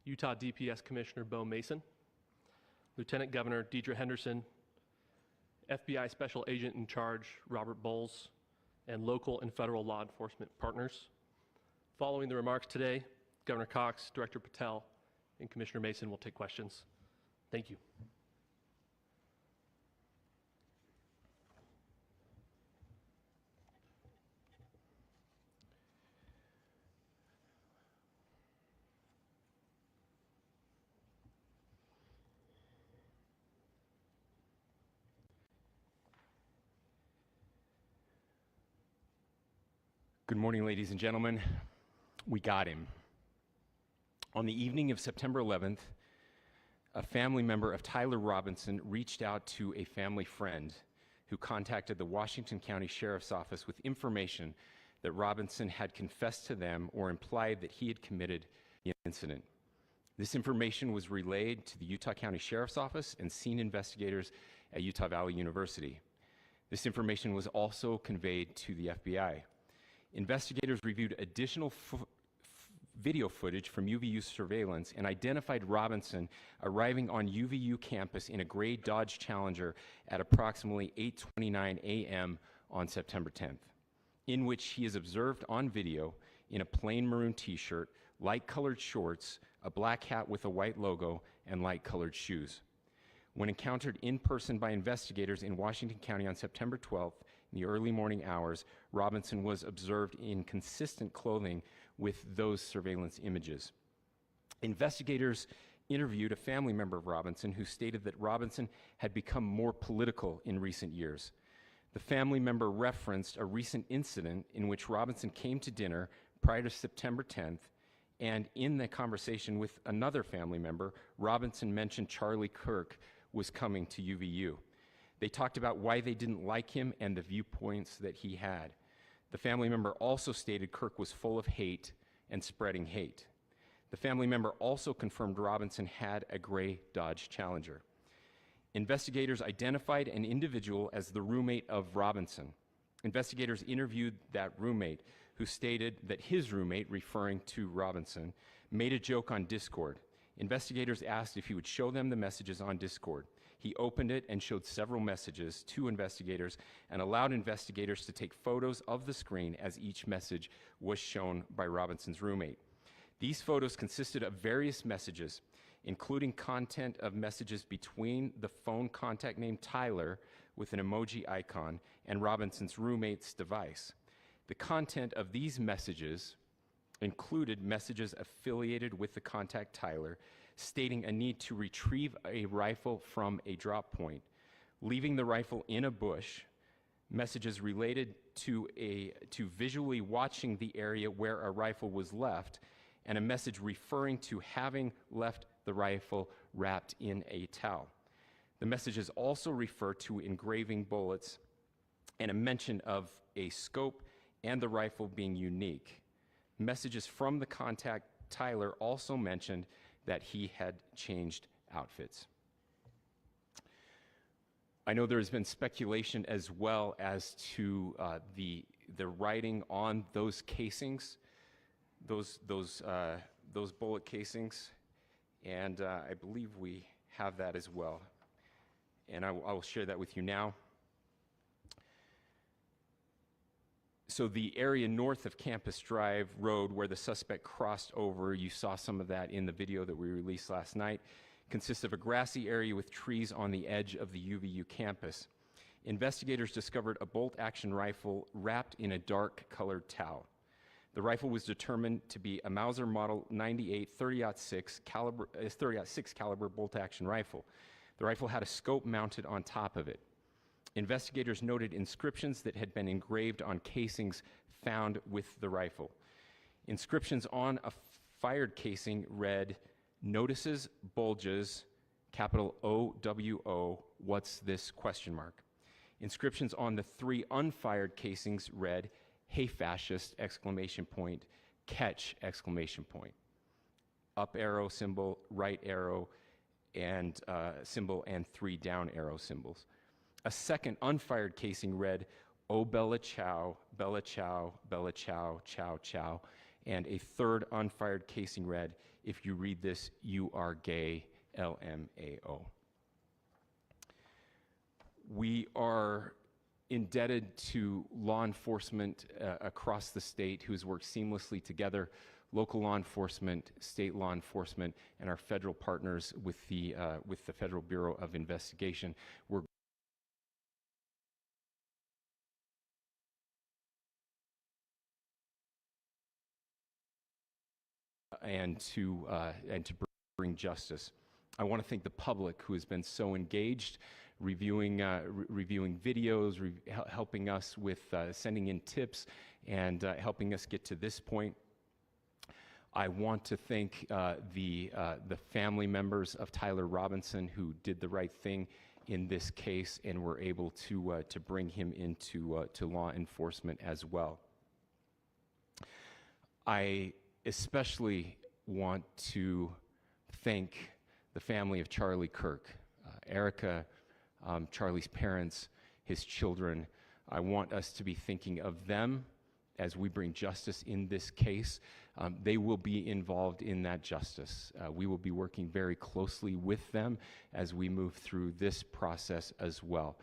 Utah DPS Commissioner Beau, Lieutenant Governor Deidre Henderson, FBI Special Agent in Charge Robert Bohls, and local and federal law enforcement partners. Following the remarks today, Governor Cox, Director Patel, and Commissioner Mason will take questions. Thank you. Good morning, ladies and gentlemen. We got him. On the evening of September 11th, a family member of Tyler Robinson reached out to a family friend who contacted the Washington County Sheriff's Office with information that Robinson had confessed to them or implied that he had committed the incident. This information was relayed to the Utah County Sheriff's Office and scene investigators at Utah Valley University. This information was also conveyed to the FBI. Investigators reviewed additional video footage from UVU surveillance and identified Robinson arriving on UVU campus in a gray Dodge Challenger at approximately 8:29 a.m. on September 10th, in which he is observed on video in a plain maroon t-shirt, light-colored shorts, a black hat with a white logo, and light-colored shoes. When encountered in person by investigators in Washington County on September 12th, in the early morning hours, Robinson was observed in consistent clothing with those surveillance images. Investigators interviewed a family member of Robinson who stated that Robinson had become more political in recent years. The family member referenced a recent incident in which Robinson came to dinner prior to September 10th, and in the conversation with another family member, Robinson mentioned Charlie Kirk was coming to UVU. They talked about why they didn't like him and the viewpoints that he had. The family member also stated Kirk was full of hate and spreading hate. The family member also confirmed Robinson had a gray Dodge Challenger. Investigators identified an individual as the roommate of Robinson. Investigators interviewed that roommate, who stated that his roommate, referring to Robinson, made a joke on Discord. Investigators asked if he would show them the messages on Discord. He opened it and showed several messages to investigators and allowed investigators to take photos of the screen as each message was shown by Robinson's roommate. These photos consisted of various messages, including content of messages between the phone contact named Tyler with an emoji icon and Robinson's roommate's device. The content of these messages included messages affiliated with the contact Tyler, stating a need to retrieve a rifle from a drop point, leaving the rifle in a bush, messages related to visually watching the area where a rifle was left, and a message referring to having left the rifle wrapped in a towel. The messages also refer to engraving bullets and a mention of a scope and the rifle being unique. Messages from the contact Tyler also mentioned that he had changed outfits. I know there has been speculation as well as to the writing on those casings, those bullet casings, and I believe we have that as well. And I will share that with you now. So the area north of Campus Drive Road where the suspect crossed over, you saw some of that in the video that we released last night, consists of a grassy area with trees on the edge of the UVU campus. Investigators discovered a bolt-action rifle wrapped in a dark-colored towel. The rifle was determined to be a Mauser Model 98 30-06 caliber bolt-action rifle. The rifle had a scope mounted on top of it. Investigators noted inscriptions that had been engraved on casings found with the rifle. Inscriptions on a fired casing read, "Notices, bulges, capital OWO, what's this, question mark." Inscriptions on the 3 unfired casings read, "Hey fascist, exclamation point, catch, exclamation point." Up arrow symbol, right arrow and symbol, and 3 down arrow symbols. A second unfired casing read, "Oh Bella Chow, Bella Chow, Bella Chow, Chow Chow," and a third unfired casing read, If you read this, you are gay, LMAO. We are indebted to law enforcement across the state who has worked seamlessly together, local law enforcement, state law enforcement, and our federal partners with the Federal Bureau of Investigation. And to bring justice. I want to thank the public who has been so engaged, reviewing videos, helping us with sending in tips, and helping us get to this point. I want to thank the family members of Tyler Robinson who did the right thing in this case and were able to bring him into to law enforcement as well. I especially want to thank the family of Charlie Kirk, Erica, Charlie's parents, his children. I want us to be thinking of them as we bring justice in this case. They will be involved in that justice. We will be working very closely with them as we move through this process as well.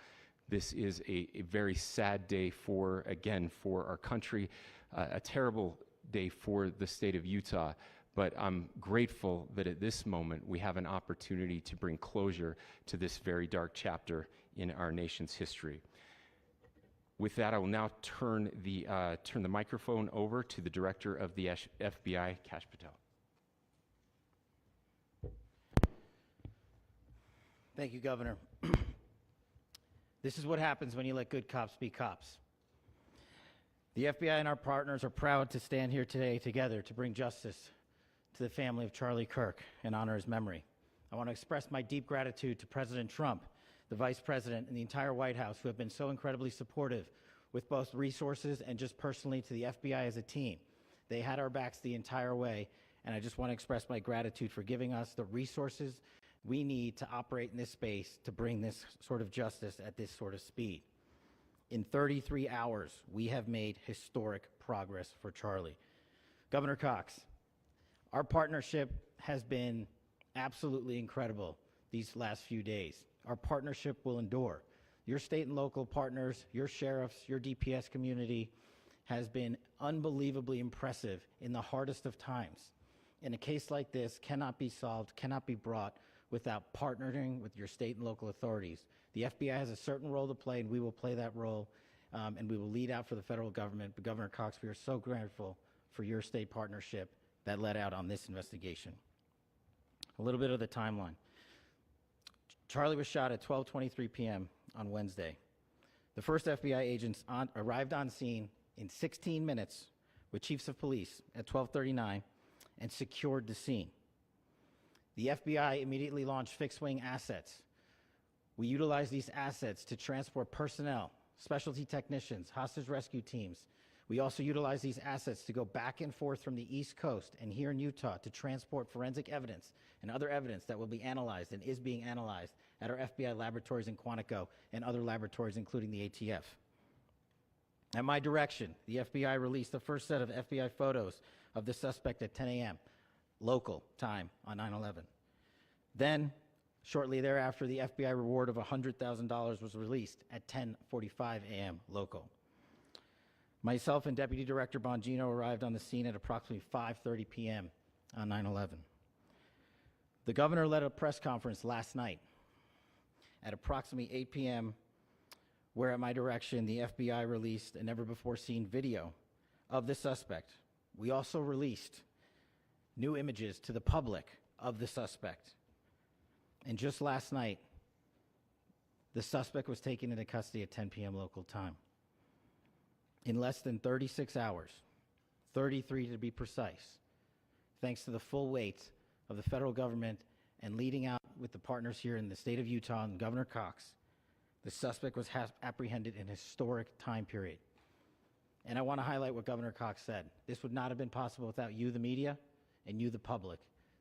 This is a very sad day for our country, a terrible day for the state of Utah, but I'm grateful that at this moment we have an opportunity to bring closure to this very dark chapter in our nation's history. With that, I will now turn the microphone over to the Director of the FBI, Kash Patel. Thank you, Governor. This is what happens when you let good cops be cops. The FBI and our partners are proud to stand here today together to bring justice to the family of Charlie Kirk and honor his memory. I want to express my deep gratitude to President Trump, the Vice President, and the entire White House who have been so incredibly supportive with both resources and just personally to the FBI as a team. They had our backs the entire way, and I just want to express my gratitude for giving us the resources we need to operate in this space to bring this sort of justice at this sort of speed. In 33 hours, we have made historic progress for Charlie. Governor Cox, our partnership has been absolutely incredible these last few days. Our partnership will endure. Your state and local partners, your sheriffs, your DPS community has been unbelievably impressive in the hardest of times. And a case like this cannot be solved, cannot be brought without partnering with your state and local authorities. The FBI has a certain role to play, and we will play that role, and we will lead out for the federal government. But Governor Cox, we are so grateful for your state partnership that led out on this investigation. A little bit of the timeline. Charlie was shot at 12:23 p.m. on Wednesday. The first FBI agents arrived on scene in 16 minutes with chiefs of police at 12:39 and secured the scene. The FBI immediately launched fixed-wing assets. We utilized these assets to transport personnel, specialty technicians, hostage rescue teams. We also utilized these assets to go back and forth from the East Coast and here in Utah to transport forensic evidence and other evidence that will be analyzed and is being analyzed at our FBI laboratories in Quantico and other laboratories, including the ATF. At my direction, the FBI released the first set of FBI photos of the suspect at 10 a.m. local time on 9/11. Then, shortly thereafter, the FBI reward of $100,000 was released at 10:45 a.m. local. Myself and Deputy Director Bongino arrived on the scene at approximately 5:30 p.m. on 9/11. The governor led a press conference last night at approximately 8 p.m., where at my direction, the FBI released a never-before-seen video of the suspect. We also released new images to the public of the suspect. And just last night, the suspect was taken into custody at 10 p.m. local time. In less than 36 hours, 33 to be precise, thanks to the full weight of the federal government and leading out with the partners here in the state of Utah and Governor Cox, the suspect was apprehended in a historic time period. And I want to highlight what Governor Cox said. This would not have been possible without you, the media, and you, the public.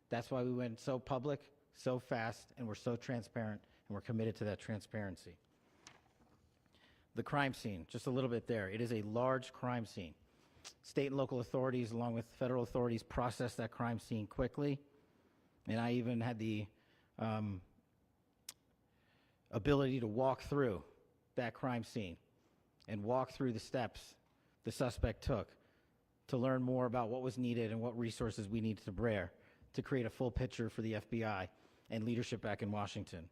That's why we went so public, so fast, and we're so transparent, and we're committed to that transparency. The crime scene, just a little bit there. It is a large crime scene. State and local authorities, along with federal authorities, processed that crime scene quickly. And I even had the ability to walk through that crime scene and walk through the steps the suspect took to learn more about what was needed and what resources we needed to bear to create a full picture for the FBI and leadership back in Washington.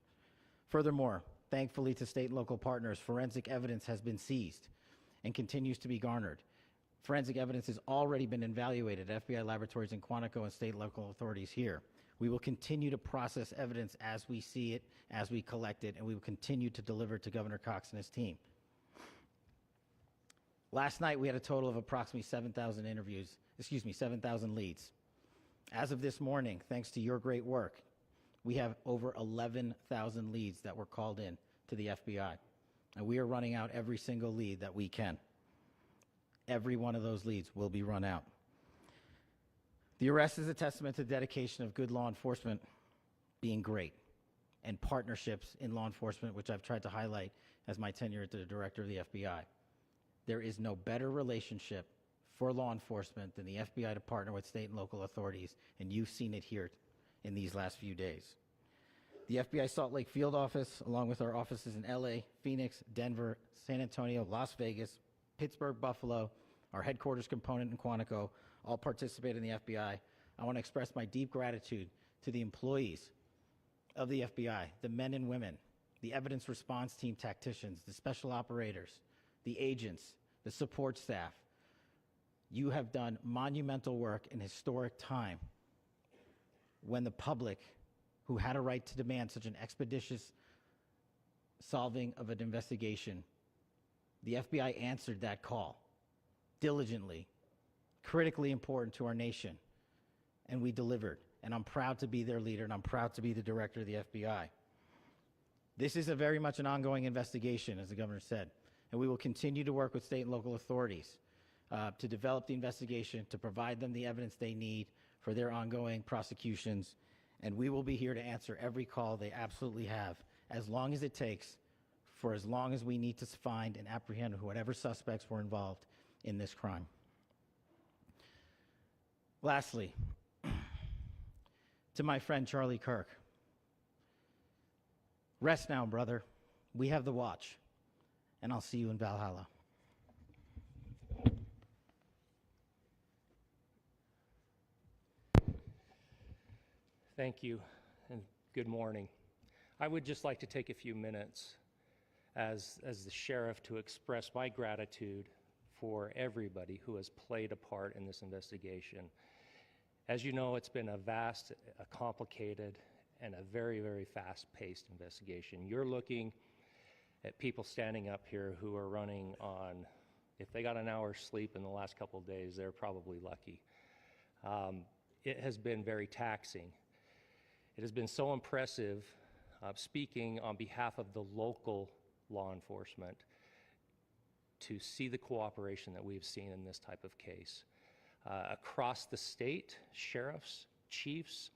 Furthermore, thankfully to state and local partners, forensic evidence has been seized and continues to be garnered. Forensic evidence has already been evaluated at FBI laboratories in Quantico and state and local authorities here. We will continue to process evidence as we see it, as we collect it, and we will continue to deliver to Governor Cox and his team. Last night, we had a total of approximately 7,000 leads. As of this morning, thanks to your great work, we have over 11,000 leads that were called in to the FBI. And we are running out every single lead that we can. Every one of those leads will be run out. The arrest is a testament to the dedication of good law enforcement being great and partnerships in law enforcement, which I've tried to highlight as my tenure as the director of the FBI. There is no better relationship for law enforcement than the FBI to partner with state and local authorities, and you've seen it here in these last few days. The FBI Salt Lake field office, along with our offices in LA, Phoenix, Denver, San Antonio, Las Vegas, Pittsburgh, Buffalo, our headquarters component in Quantico, all participate in the FBI. I want to express my deep gratitude to the employees of the FBI, the men and women, the evidence response team tacticians, the special operators, the agents, the support staff. You have done monumental work in historic time when the public, who had a right to demand such an expeditious solving of an investigation, the FBI answered that call diligently, critically important to our nation, and we delivered. And I'm proud to be their leader, and I'm proud to be the director of the FBI. This is a very much an ongoing investigation, as the governor said, and we will continue to work with state and local authorities to develop the investigation, to provide them the evidence they need for their ongoing prosecutions, and we will be here to answer every call they absolutely have, as long as it takes, for as long as we need to find and apprehend whatever suspects were involved in this crime. Lastly, to my friend Charlie Kirk, rest now, brother. We have the watch, and I'll see you in Valhalla. Thank you, and good morning. I would just like to take a few minutes as the sheriff to express my gratitude for everybody who has played a part in this investigation. As you know, it's been a vast, a complicated, and a very, very fast-paced investigation. You're looking at people standing up here who are running on, if they got an hour's sleep in the last couple of days, they're probably lucky. It has been very taxing. It has been so impressive, speaking on behalf of the local law enforcement, to see the cooperation that we've seen in this type of case. Across the state, sheriffs, chiefs,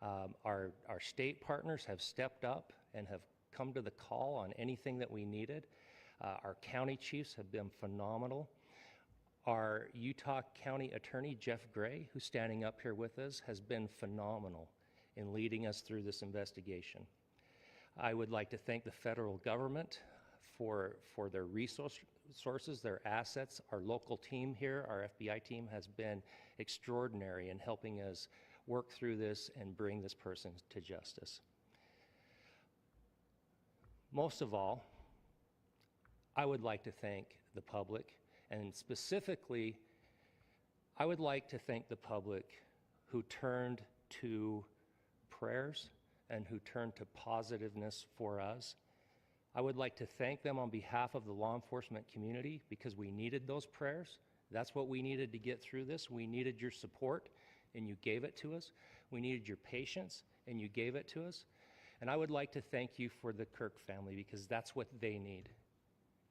our state partners have stepped up and have come to the call on anything that we needed. Our county chiefs have been phenomenal. Our Utah County Attorney, Jeff Gray, who's standing up here with us, has been phenomenal in leading us through this investigation. I would like to thank the federal government for their resources, their assets. Our local team here, our FBI team, has been extraordinary in helping us work through this and bring this person to justice. Most of all, I would like to thank the public, and specifically, I would like to thank the public who turned to prayers and who turned to positiveness for us. I would like to thank them on behalf of the law enforcement community, because we needed those prayers. That's what we needed to get through this. We needed your support, and you gave it to us. We needed your patience, and you gave it to us. And I would like to thank you for the Kirk family, because that's what they need,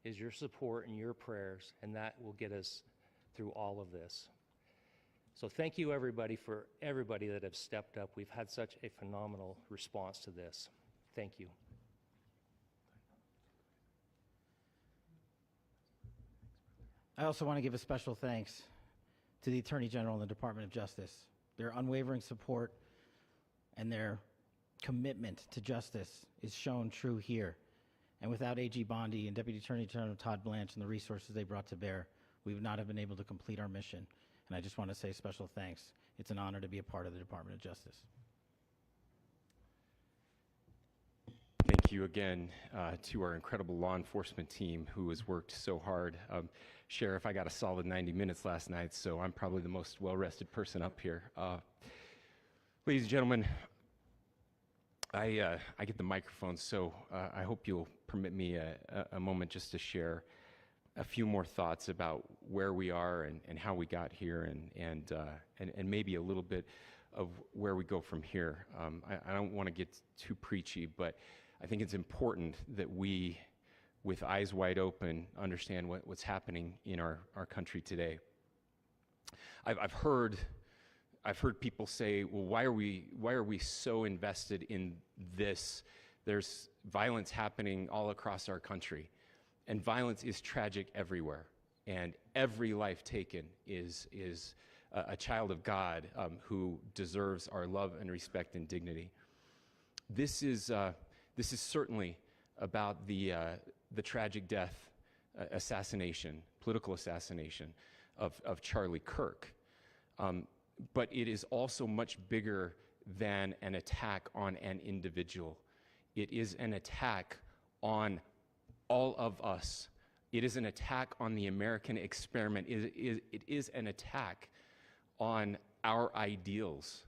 is your support and your prayers, and that will get us through all of this. So thank you, everybody, for everybody that have stepped up. We've had such a phenomenal response to this. Thank you. I also want to give a special thanks to the Attorney General and the Department of Justice. Their unwavering support and their commitment to justice is shown true here. And without AG Bondi and Deputy Attorney General Todd Blanche and the resources they brought to bear, we would not have been able to complete our mission. And I just want to say special thanks. It's an honor to be a part of the Department of Justice. Thank you again to our incredible law enforcement team who has worked so hard. Sheriff, I got a solid 90 minutes last night, so I'm probably the most well-rested person up here. Ladies and gentlemen, I get the microphone, so I hope you'll permit me a moment just to share a few more thoughts about where we are and how we got here and maybe a little bit of where we go from here. I don't want to get too preachy, but I think it's important that we, with eyes wide open, understand what's happening in our country today. I've heard people say, well, why are we so invested in this? There's violence happening all across our country, and violence is tragic everywhere, and every life taken is a child of God who deserves our love and respect and dignity. This is certainly about the tragic death, political assassination of Charlie Kirk. But it is also much bigger than an attack on an individual. It is an attack on all of us. It is an attack on the American experiment. It is an attack on our ideals.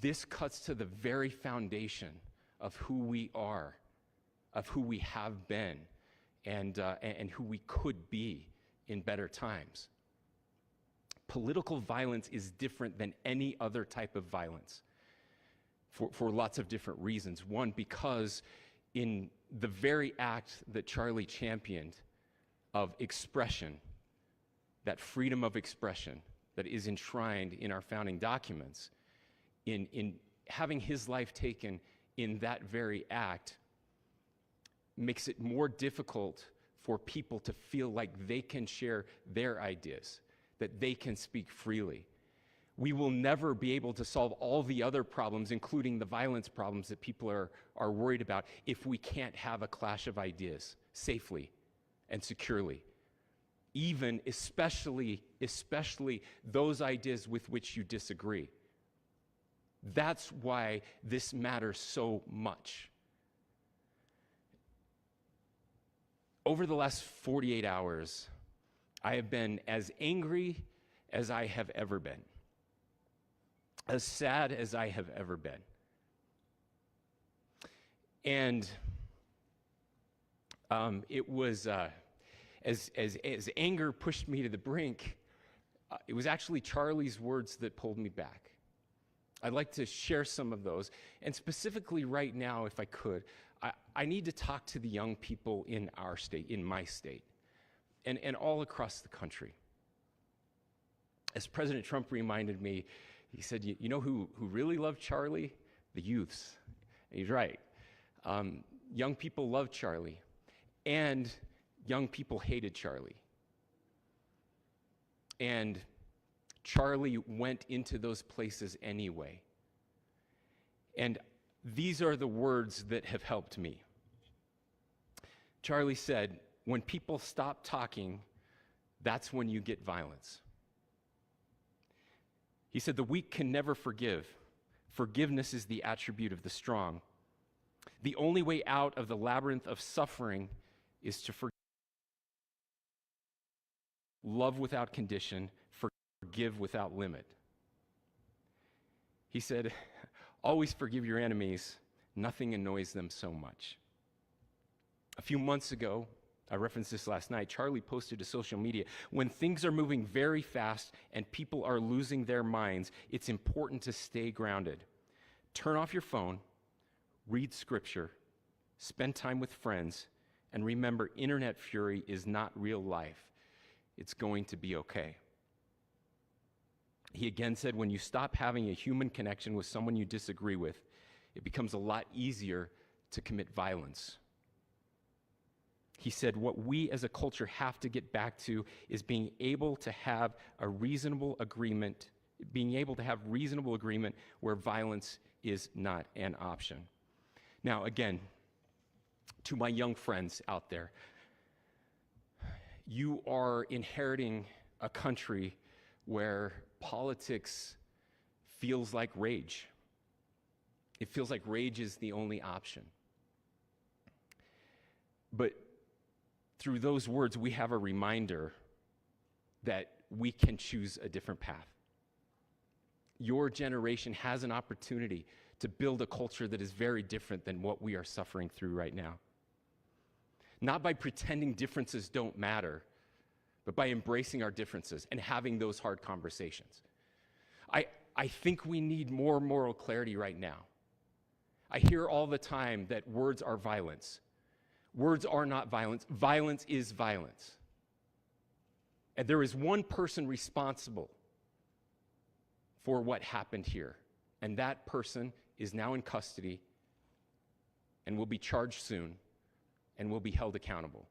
This cuts to the very foundation of who we are, of who we have been, and who we could be in better times. Political violence is different than any other type of violence for lots of different reasons. One, because in the very act that Charlie championed of expression, that freedom of expression that is enshrined in our founding documents, in having his life taken in that very act, makes it more difficult for people to feel like they can share their ideas, that they can speak freely. We will never be able to solve all the other problems, including the violence problems that people are worried about, if we can't have a clash of ideas safely and securely. Especially those ideas with which you disagree. That's why this matters so much. Over the last 48 hours, I have been as angry as I have ever been, as sad as I have ever been. And it was, as anger pushed me to the brink, it was actually Charlie's words that pulled me back. I'd like to share some of those. And specifically right now, if I could, I need to talk to the young people in our state, in my state, and all across the country. As President Trump reminded me, he said, you know who really loved Charlie? The youths. And he's right. Young people loved Charlie, and young people hated Charlie. And Charlie went into those places anyway. And these are the words that have helped me. Charlie said, when people stop talking, that's when you get violence. He said, the weak can never forgive. Forgiveness is the attribute of the strong. The only way out of the labyrinth of suffering is to forgive. Love without condition, forgive without limit. He said, always forgive your enemies. Nothing annoys them so much. A few months ago, I referenced this last night, Charlie posted to social media, when things are moving very fast and people are losing their minds, it's important to stay grounded. Turn off your phone, read scripture, spend time with friends, and remember, internet fury is not real life. It's going to be okay. He again said, when you stop having a human connection with someone you disagree with, it becomes a lot easier to commit violence. He said, what we as a culture have to get back to is being able to have a reasonable agreement, where violence is not an option. Now, again, to my young friends out there, you are inheriting a country where politics feels like rage. It feels like rage is the only option. But through those words, we have a reminder that we can choose a different path. Your generation has an opportunity to build a culture that is very different than what we are suffering through right now. Not by pretending differences don't matter, but by embracing our differences and having those hard conversations. I think we need more moral clarity right now. I hear all the time that words are violence. Words are not violence. Violence is violence. And there is one person responsible for what happened here. And that person is now in custody and will be charged soon and will be held accountable.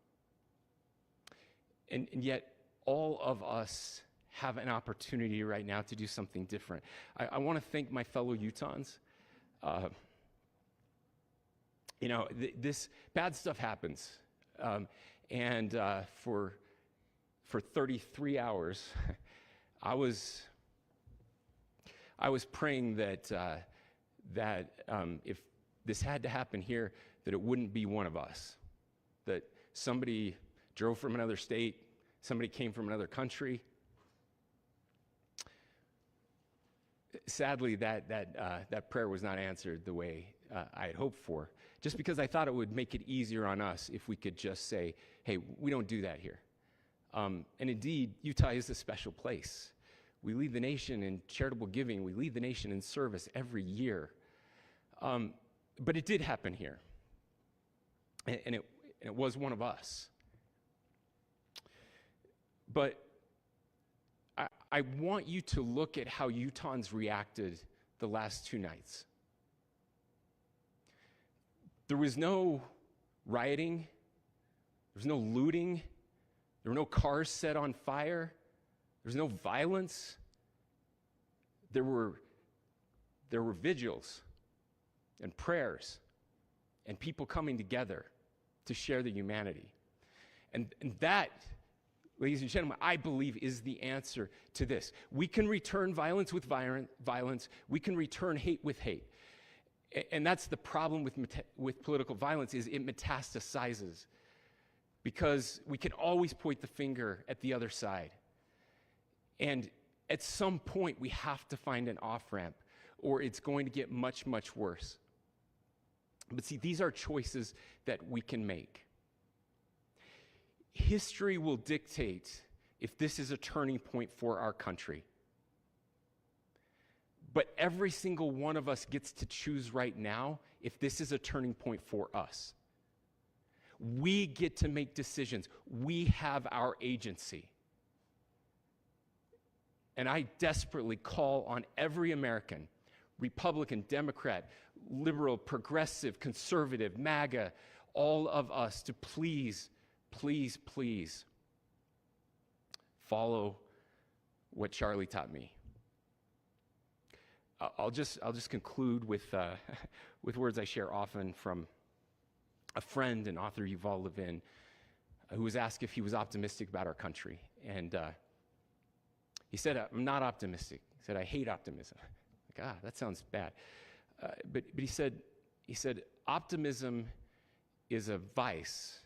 And yet, all of us have an opportunity right now to do something different. I want to thank my fellow Utahns. This bad stuff happens. For 33 hours, I was praying that if this had to happen here, that it wouldn't be one of us. That somebody drove from another state, somebody came from another country. Sadly, that prayer was not answered the way I had hoped for, just because I thought it would make it easier on us if we could just say, hey, we don't do that here. And indeed, Utah is a special place. We lead the nation in charitable giving. We lead the nation in service every year. But it did happen here. And it was one of us. But I want you to look at how Utahns reacted the last 2 nights. There was no rioting. There was no looting. There were no cars set on fire. There was no violence. There were vigils and prayers and people coming together to share the humanity. And that, ladies and gentlemen, I believe is the answer to this. We can return violence with violence. We can return hate with hate. And that's the problem with political violence, is it metastasizes. Because we can always point the finger at the other side. And at some point, we have to find an off-ramp, or it's going to get much, much worse. But see, these are choices that we can make. History will dictate if this is a turning point for our country. But every single one of us gets to choose right now if this is a turning point for us. We get to make decisions. We have our agency. And I desperately call on every American, Republican, Democrat, liberal, progressive, conservative, MAGA, all of us to please, please, please follow what Charlie taught me. I'll just conclude with words I share often from a friend and author, Yuval Levin, who was asked if he was optimistic about our country. And he said, I'm not optimistic. He said, I hate optimism. Like, that sounds bad. But he said, optimism is a vice.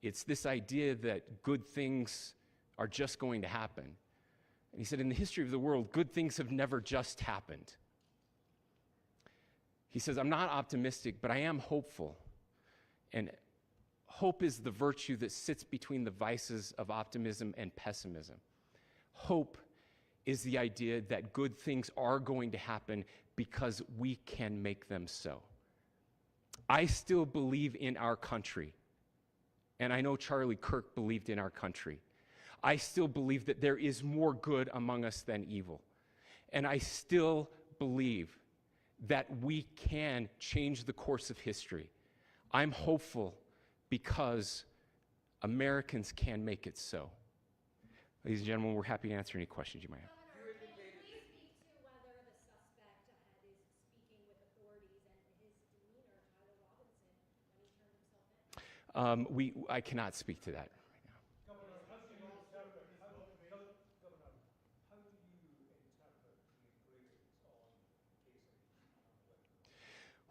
It's this idea that good things are just going to happen. And he said, in the history of the world, good things have never just happened. He says, I'm not optimistic, but I am hopeful. And hope is the virtue that sits between the vices of optimism and pessimism. Hope is the idea that good things are going to happen because we can make them so. I still believe in our country. And I know Charlie Kirk believed in our country. I still believe that there is more good among us than evil. And I still believe that we can change the course of history. I'm hopeful because Americans can make it so. Ladies and gentlemen, we're happy to answer any questions you might have. Governor, can you please speak to whether the suspect is speaking with authorities I cannot speak to that.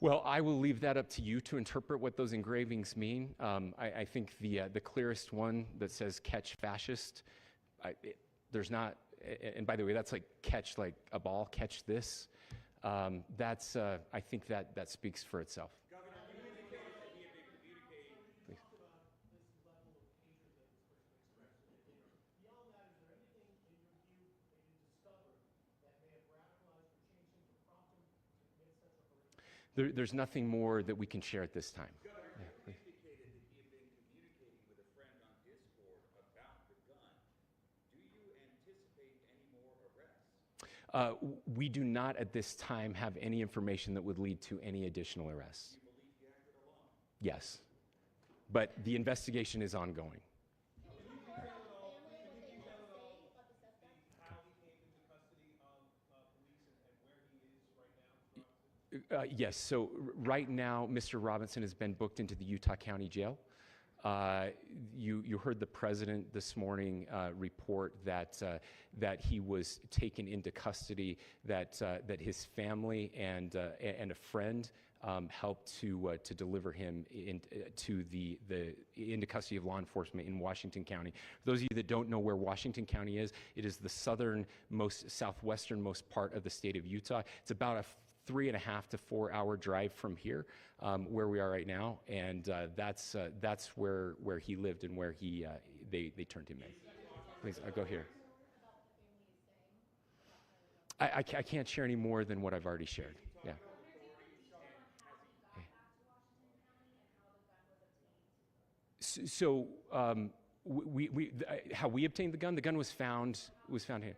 Well, I will leave that up to you to interpret what those engravings mean. I think the clearest one that says "catch fascist," there's not, and by the way, that's like catch like a ball, catch this. That's I think that speaks for itself. There's nothing more that we can share at this time. Yeah, please. Indicated that he had been communicating with a friend on Discord about the gun. Do you anticipate any more arrests? We do not at this time have any information that would lead to any additional arrests. Do you believe he acted alone? Yes, but the investigation is ongoing. Yes, so right now, Mr. Robinson has been booked into the Utah County Jail. You heard the president this morning report that he was taken into custody, that his family and a friend helped to deliver him into custody of law enforcement in Washington County. For those of you that don't know where Washington County is, it is the southwesternmost part of the state of Utah. It's about a 3.5 to 4 hour drive from here, where we are right now, and that's where he lived and where they turned him in. Please, go here. I can't share any more than what I've already shared. Yeah. So how we obtained the gun was found here.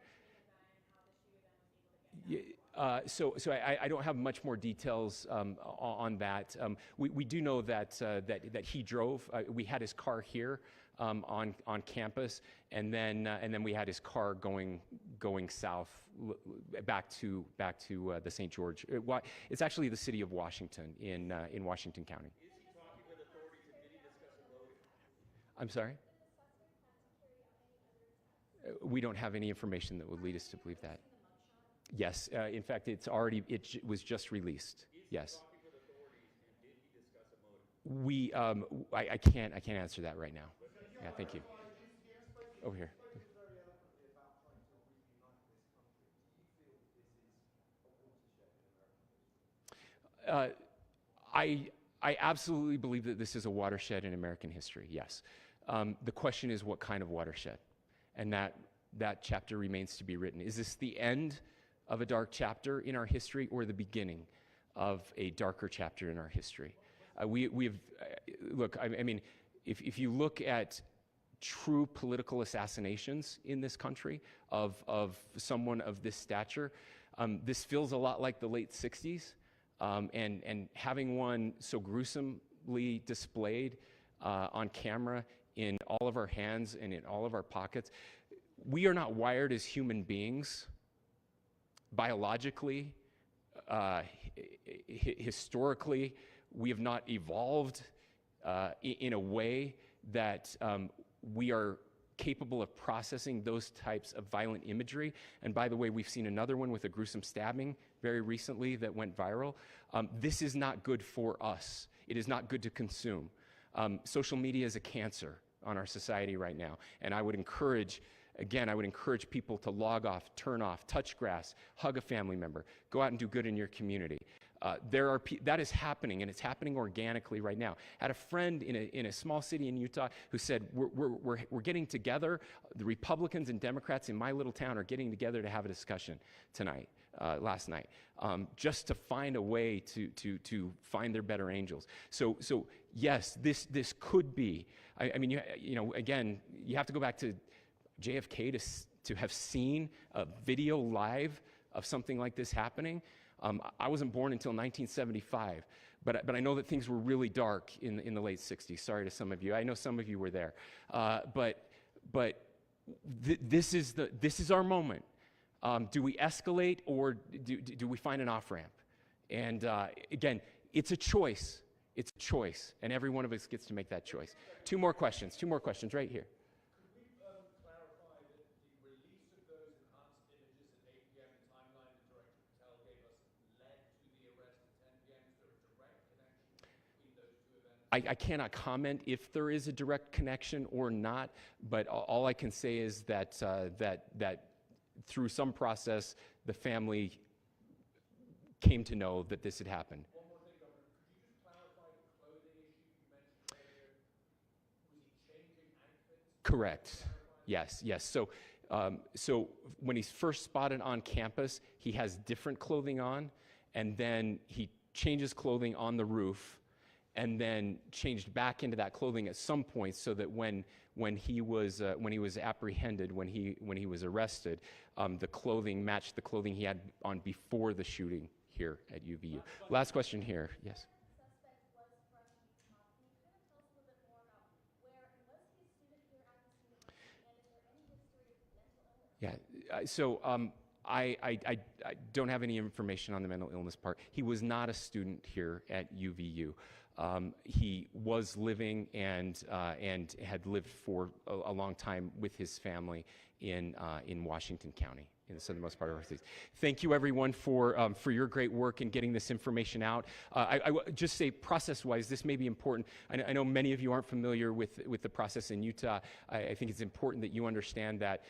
So I don't have much more details on that. We do know that he drove. We had his car here on campus, and then we had his car going south back to the St. George. It's actually the city of Washington in Washington County. Is he talking with authorities, and did he discuss a loading? I'm sorry? We don't have any information that would lead us to believe that. Yes, in fact, it was just released. Yes. I can't answer that right now. Yeah, thank you. Over here. I absolutely believe that this is a watershed in American history. Yes. The question is, what kind of watershed? And that chapter remains to be written. Is this the end of a dark chapter in our history, or the beginning of a darker chapter in our history? Look, I mean, if you look at true political assassinations in this country of someone of this stature, this feels a lot like the late 60s, and having one so gruesomely displayed on camera in all of our hands and in all of our pockets. We are not wired as human beings biologically, historically. We have not evolved in a way that we are capable of processing those types of violent imagery. And by the way, we've seen another one with a gruesome stabbing very recently that went viral. This is not good for us. It is not good to consume. Social media is a cancer on our society right now. And I would encourage people to log off, turn off, touch grass, hug a family member, go out and do good in your community. That is happening, and it's happening organically right now. I had a friend in a small city in Utah who said, we're getting together, the Republicans and Democrats in my little town are getting together to have a discussion last night, just to find a way to find their better angels. So yes, this could be, I mean, again, you have to go back to JFK to have seen a video live of something like this happening. I wasn't born until 1975, but I know that things were really dark in the late 60s. Sorry to some of you. I know some of you were there. This is our moment. Do we escalate, or do we find an off-ramp? And again, it's a choice. It's a choice, and every one of us gets to make that choice. Two more questions right here. Could we clarify that the release of those enhanced images at 8 p.m., the timeline that Director Patel gave us, led to the arrest at 10 p.m.? Is there a direct connection between those two events? I cannot comment if there is a direct connection or not, but all I can say is that that through some process, the family came to know that this had happened. One more thing, Governor. Could you just clarify the clothing issue you mentioned earlier? Was he changing outfits? Correct. Yes. So when he's first spotted on campus, he has different clothing on, and then he changes clothing on the roof, and then changed back into that clothing at some point, so that when he was apprehended, when he was arrested, the clothing matched the clothing he had on before the shooting here at UVU. Last question here. Yes. Yeah. So I don't have any information on the mental illness part. He was not a student here at UVU. He was living and had lived for a long time with his family in Washington County, in the southernmost part of our state. Thank you, everyone, for your great work in getting this information out. I just say, process-wise, this may be important. I know many of you aren't familiar with the process in Utah. I think it's important that you understand that.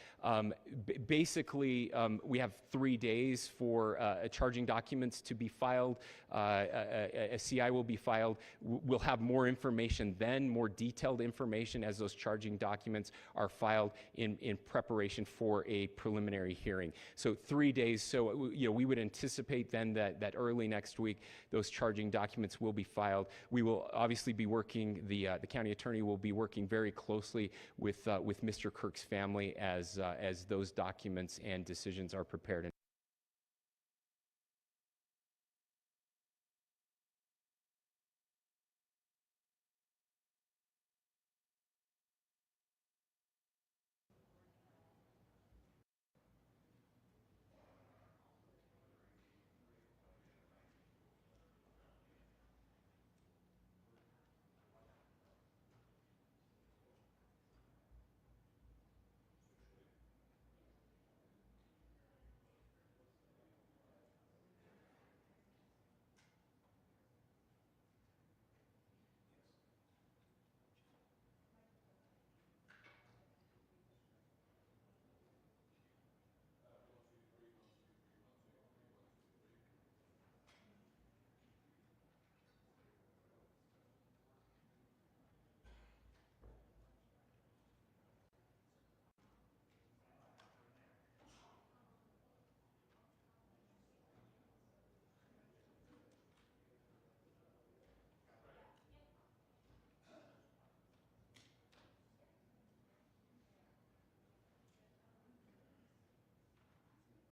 Basically, we have 3 days for charging documents to be filed. A CI will be filed. We'll have more information then, more detailed information as those charging documents are filed in preparation for a preliminary hearing. So 3 days. So we would anticipate then that early next week those charging documents will be filed. We will obviously be working. The county attorney will be working very closely with Mr. Kirk's family as those documents and decisions are prepared.